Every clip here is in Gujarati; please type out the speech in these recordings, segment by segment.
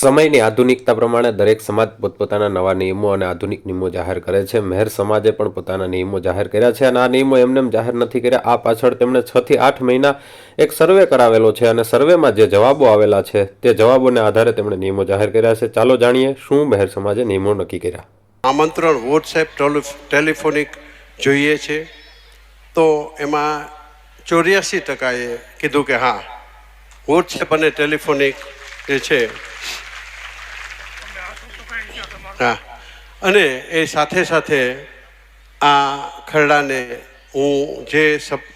સમયની આધુનિકતા પ્રમાણે દરેક સમાજ પોતપોતાના નવા નિયમો અને આધુનિક નિયમો જાહેર કરે છે. મહેર સમાજે પણ પોતાના નિયમો જાહેર કર્યા છે અને આ નિયમો એમને જાહેર નથી કર્યા. આ પાછળ તેમણે 6 થી 8 મહિના એક સર્વે કરાવેલો છે અને સર્વેમાં જે જવાબો આવેલા છે તે જવાબોને આધારે તેમણે નિયમો જાહેર કર્યા છે. ચાલો જાણીએ શું મહેર સમાજે નિયમો નક્કી કર્યા. આમંત્રણ વોટ્સએપ ટેલિફોનિક જોઈએ છે તો એમાં 84% કીધું કે હા વોટ્સએપ અને ટેલિફોનિક જે છે હા, અને એ સાથે સાથે આ ખરડાને હું જે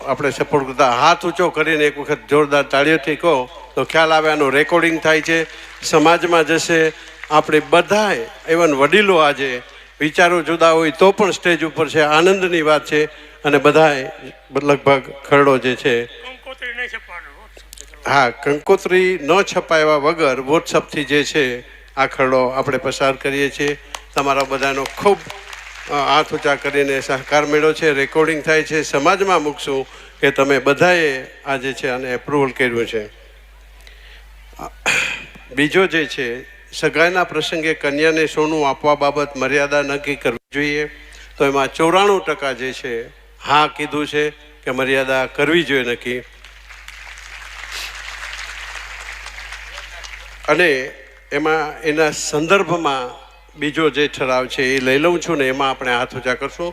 આપણે સપોર્ટ કરતા હાથ ઊંચો કરીને એક વખત જોરદાર તાળીઓથી કહો તો ખ્યાલ આવે. આનું રેકોર્ડિંગ થાય છે, સમાજમાં જશે. આપણે બધાએ ઇવન વડીલો આજે વિચારો જુદા હોય તો પણ સ્ટેજ ઉપર છે, આનંદની વાત છે. અને બધાએ લગભગ ખરડો જે છે હા કંકોત્રી ન છપાવ્યા વગર વોટ્સઅપથી જે છે આ ખરડો આપણે પસાર કરીએ છીએ. તમારા બધાનો ખૂબ હાથ ઊંચા કરીને સહકાર મળ્યો છે, રેકોર્ડિંગ થાય છે, સમાજમાં મૂકશું કે તમે બધાએ આ જે છે આને એપ્રુવલ કર્યું છે. બીજો જે છે સગાઈના પ્રસંગે કન્યાને સોનું આપવા બાબત મર્યાદા નક્કી કરવી જોઈએ. તો એમાં 94% જે છે હા કીધું છે કે મર્યાદા કરવી જોઈએ નક્કી. અને એમાં એના સંદર્ભમાં બીજો જે ઠરાવ છે એ લઈ લઉં છું ને એમાં આપણે હાથ ઊંચા કરશું.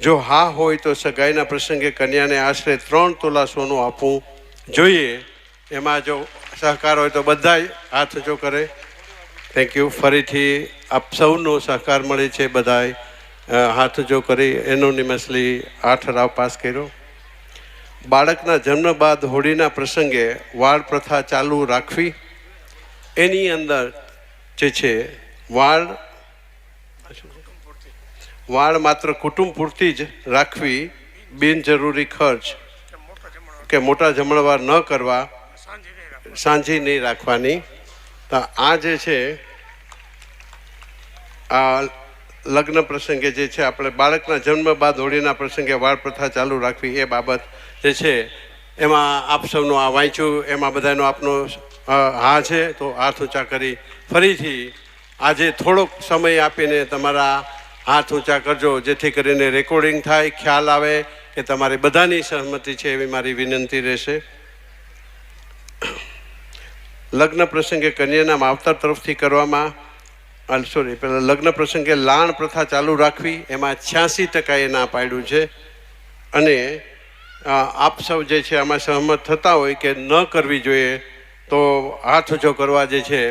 જો હા હોય તો સગાઈના પ્રસંગે કન્યાને આશરે 3 તોલા સોનું આપવું જોઈએ. એમાં જો સહકાર હોય તો બધા હાથ ઊંચો કરે. Thank you. ફરીથી આપ સૌનો સહકાર મળે છે. બધાએ હાથ ઊંચો કરી એનોનિમસલી આ ઠરાવ પાસ કર્યો. બાળકના જન્મ બાદ હોળીના પ્રસંગે વાળ પ્રથા ચાલુ રાખવી. એની અંદર જે છે વાળ માત્ર કુટુંબ પૂરતી જ રાખવી, બિનજરૂરી ખર્ચ કે મોટા જમણવાર ન કરવા, સાંજી નહીં રાખવાની. તો આ જે છે આ લગ્ન પ્રસંગે જે છે આપણે બાળકના જન્મ બાદ હોળીના પ્રસંગે વાળ પ્રથા ચાલુ રાખવી એ બાબત જે છે એમાં આપ સૌનું આ વાંચ્યું એમાં બધાનો આપનો હા છે તો હાથ ઊંચા કરી ફરીથી આજે થોડોક સમય આપીને તમારા હાથ ઊંચા કરજો જેથી કરીને રેકોર્ડિંગ થાય, ખ્યાલ આવે કે તમારી બધાની સહમતિ છે એવી મારી વિનંતી રહેશે. લગ્ન પ્રસંગે કન્યાના માવતર તરફથી કરવામાં લગ્ન પ્રસંગે લાણ પ્રથા ચાલુ રાખવી એમાં 86% ના પાડ્યું છે. અને આપ સૌ જે છે આમાં સહમત થતા હોય કે ન કરવી જોઈએ તો હાથ ઊંચો કરવા જે છે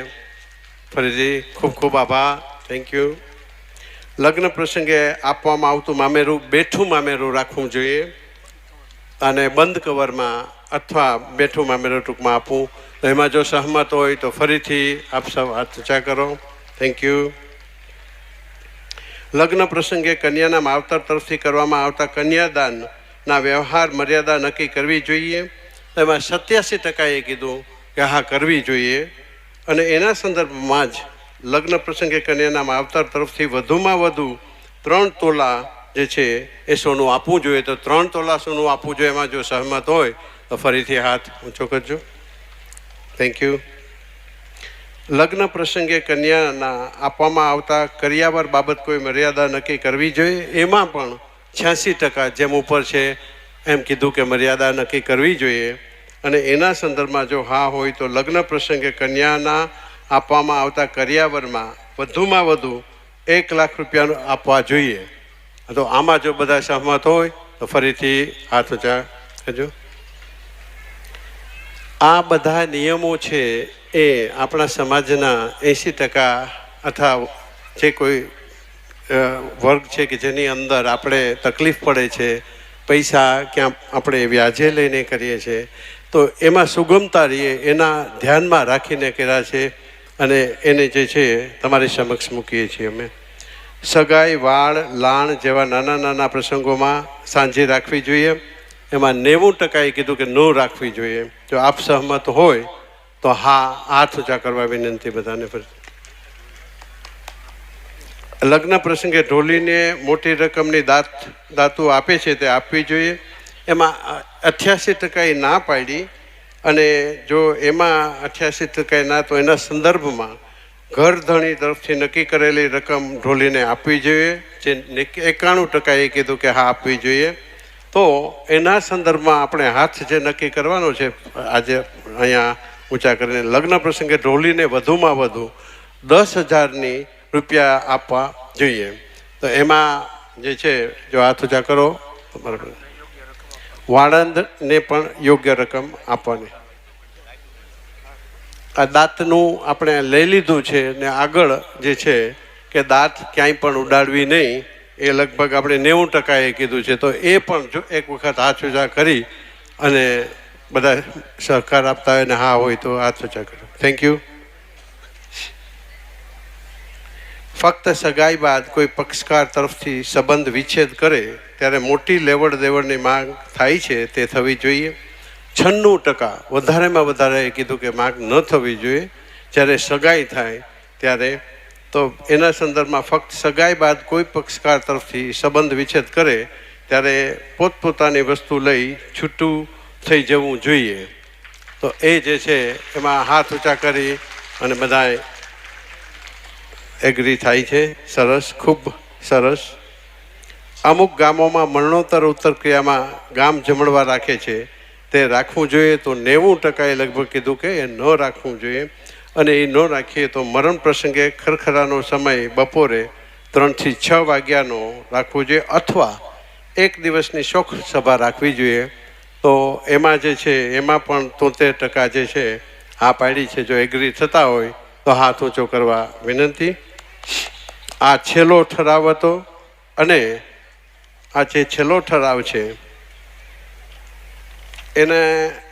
ફરીથી ખૂબ ખૂબ આભાર. Thank you. લગ્ન પ્રસંગે આપવામાં આવતું મામેરું બેઠું મામેરું રાખવું જોઈએ અને બંધ કવરમાં અથવા બેઠું મામેરું ટૂંકમાં આપવું. તો એમાં જો સહમત હોય તો ફરીથી આપ સૌ હાથ ઊંચા કરો. Thank you. લગ્ન પ્રસંગે કન્યાના માવતર તરફથી કરવામાં આવતા કન્યાદાનના વ્યવહાર મર્યાદા નક્કી કરવી જોઈએ. એમાં 87%એ કીધું કે હા કરવી જોઈએ. અને એના સંદર્ભમાં જ લગ્ન પ્રસંગે કન્યાના માવતર તરફથી વધુમાં વધુ 3 તોલા જે છે એ સોનું આપવું જોઈએ. તો 3 તોલા સોનું આપવું જોઈએ. એમાં જો સહમત હોય તો ફરીથી હાથ ઊંચો કરજો. Thank you. લગ્ન પ્રસંગે કન્યાના આપવામાં આવતા કરિયાવર બાબત કોઈ મર્યાદા નક્કી કરવી જોઈએ. એમાં પણ 86% જેમ ઉપર છે એમ કીધું કે મર્યાદા નક્કી કરવી જોઈએ. અને એના સંદર્ભમાં જો હા હોય તો લગ્ન પ્રસંગે કન્યાના આપવામાં આવતા કરિયાવરમાં વધુમાં વધુ 1 લાખ રૂપિયા આપવા જોઈએ. તો આમાં જો બધા સહમત હોય તો ફરીથી હાથ ઊંચા કરજો. આ બધા નિયમો છે એ આપણા સમાજના 80% અથવા જે કોઈ વર્ગ છે કે જેની અંદર આપણે તકલીફ પડે છે, પૈસા ક્યાં આપણે વ્યાજે લઈને કરીએ છીએ તો એમાં સુગમતા રહીએ એના ધ્યાનમાં રાખીને કર્યા છે અને એને જે છે તમારી સમક્ષ મૂકીએ છીએ અમે. સગાઈ, વાળ, લાણ જેવા નાના નાના પ્રસંગોમાં સાંજી રાખવી જોઈએ. એમાં 90%એ કીધું કે ન રાખવી જોઈએ. જો આપ સહમત હોય તો હા હાથ ઊંચા કરવા વિનંતી બધાને. લગ્ન પ્રસંગે ઢોલીને મોટી રકમની દાતુ આપે છે તે આપવી જોઈએ. એમાં 88% ના પાડી અને જો એમાં 88% ના તો એના સંદર્ભમાં ઘરધણી તરફથી નક્કી કરેલી રકમ ઢોલીને આપવી જોઈએ, જે 91% એ કીધું કે હા આપવી જોઈએ. તો એના સંદર્ભમાં આપણે હાથ જે નક્કી કરવાનો છે આજે અહીંયા ઊંચા કરીને લગ્ન પ્રસંગે ઢોલીને વધુમાં વધુ 10,000 રૂપિયા આપવા જોઈએ. તો એમાં જે છે જો હાથ ઊંચા કરો, વાળંદને પણ યોગ્ય રકમ આપવાની. આ દાંતનું આપણે લઈ લીધું છે ને આગળ જે છે કે દાંત ક્યાંય પણ ઉડાડવી નહીં, એ લગભગ આપણે 90% કીધું છે. તો એ પણ જો એક વખત હાથ ઊંચા કરી અને બધા સહકાર આપતા હોય ને હા હોય તો હાથ ઊંચા કરો. Thank you. ફક્ત સગાઈ બાદ કોઈ પક્ષકાર તરફથી સંબંધ વિચ્છેદ કરે ત્યારે મોટી લેવડ દેવડની માંગ થાય છે તે થવી જોઈએ. 96% વધારેમાં વધારે કીધું કે માંગ ન થવી જોઈએ જ્યારે સગાઈ થાય ત્યારે. તો એના સંદર્ભમાં ફક્ત સગાઈ બાદ કોઈ પક્ષકાર તરફથી સંબંધ વિચ્છેદ કરે ત્યારે પોતપોતાની વસ્તુ લઈ છૂટું થઈ જવું જોઈએ. તો એ જે છે એમાં હાથ ઊંચા કરી અને બધાએ એગ્રી થાય છે. સરસ, ખૂબ સરસ. અમુક ગામોમાં મરણોત્તર ઉત્તર ક્રિયામાં ગામ જમણવા રાખે છે, તે રાખવું જોઈએ. તો 90% લગભગ કીધું કે એ ન રાખવું જોઈએ. અને એ ન રાખીએ તો મરણ પ્રસંગે ખરખરાનો સમય બપોરે 3 થી 6 વાગ્યાનો રાખવો જોઈએ અથવા એક દિવસની શોક સભા રાખવી જોઈએ. તો એમાં જે છે એમાં પણ 73% જે છે આ પાડી છે. જો એગ્રી થતા હોય તો હાથ ઊંચો કરવા વિનંતી. આ છેલ્લો ઠરાવ હતો અને આ જે છેલ્લો ઠરાવ છે એને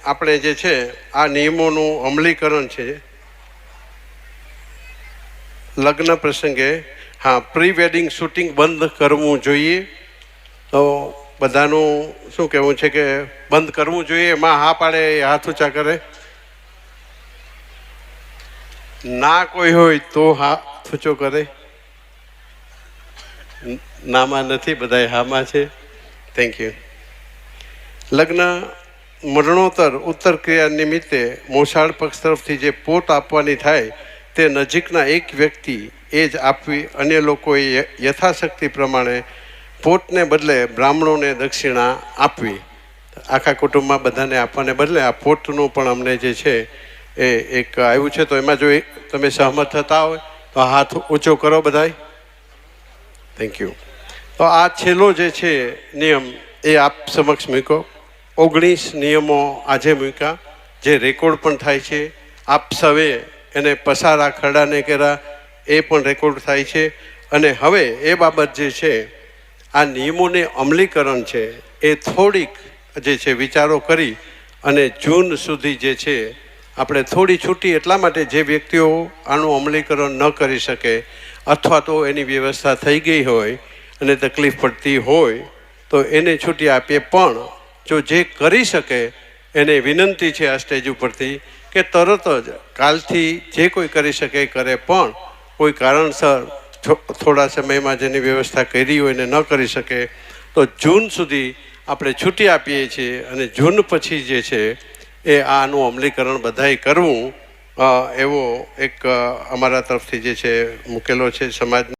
આપણે જે છે આ નિયમોનું અમલીકરણ છે લગ્ન પ્રસંગે હા પ્રી વેડિંગ શૂટિંગ બંધ કરવું જોઈએ. તો બધાનું શું કહેવું છે કે બંધ કરવું જોઈએ? એમાં હા પાડે હાથ ઊંચા કરે, ના કોઈ હોય તો હાથ ઊંચો કરે. નામાં નથી, બધા હામાં છે. Thank you. લગ્ન મરણોત્તર ઉત્તર ક્રિયા નિમિત્તે મોસાળ પક્ષ તરફથી જે પોત આપવાની થાય તે નજીકના એક વ્યક્તિ એ જ આપવી. અન્ય લોકોએ યથાશક્તિ પ્રમાણે પોતને બદલે બ્રાહ્મણોને દક્ષિણા આપવી. આખા કુટુંબમાં બધાને આપવાને બદલે આ પોતનું પણ અમને જે છે એ એક આવ્યું છે. તો એમાં જો તમે સહમત થતા હોય તો હાથ ઊંચો કરો બધાય. Thank you. તો આ છેલ્લો જે છે નિયમ એ આપ સમક્ષ મૂક્યો. 19 નિયમો આજે મૂક્યા જે રેકોર્ડ પણ થાય છે. આપ સૌએ એને પસારા ખરડાને કર્યા એ પણ રેકોર્ડ થાય છે. અને હવે એ બાબત જે છે આ નિયમોને અમલીકરણ છે એ થોડીક જે છે વિચારો કરી અને જૂન સુધી જે છે આપણે થોડી છૂટી એટલા માટે જે વ્યક્તિઓ આનું અમલીકરણ ન કરી શકે અથવા તો એની વ્યવસ્થા થઈ ગઈ હોય અને તકલીફ પડતી હોય તો એને છૂટી આપીએ. પણ જો જે કરી શકે એને વિનંતી છે આ સ્ટેજ ઉપરથી કે તરત જ કાલથી જે કોઈ કરી શકે કરે. પણ કોઈ કારણસર થોડા સમયમાં જેની વ્યવસ્થા કરી હોય ને ન કરી શકે તો જૂન સુધી આપણે છૂટી આપીએ છીએ. અને જૂન પછી જે છે એ આનું અમલીકરણ બધાએ કરવું એવો એક અમારા તરફથી જે છે મૂકેલો છે સમાજ.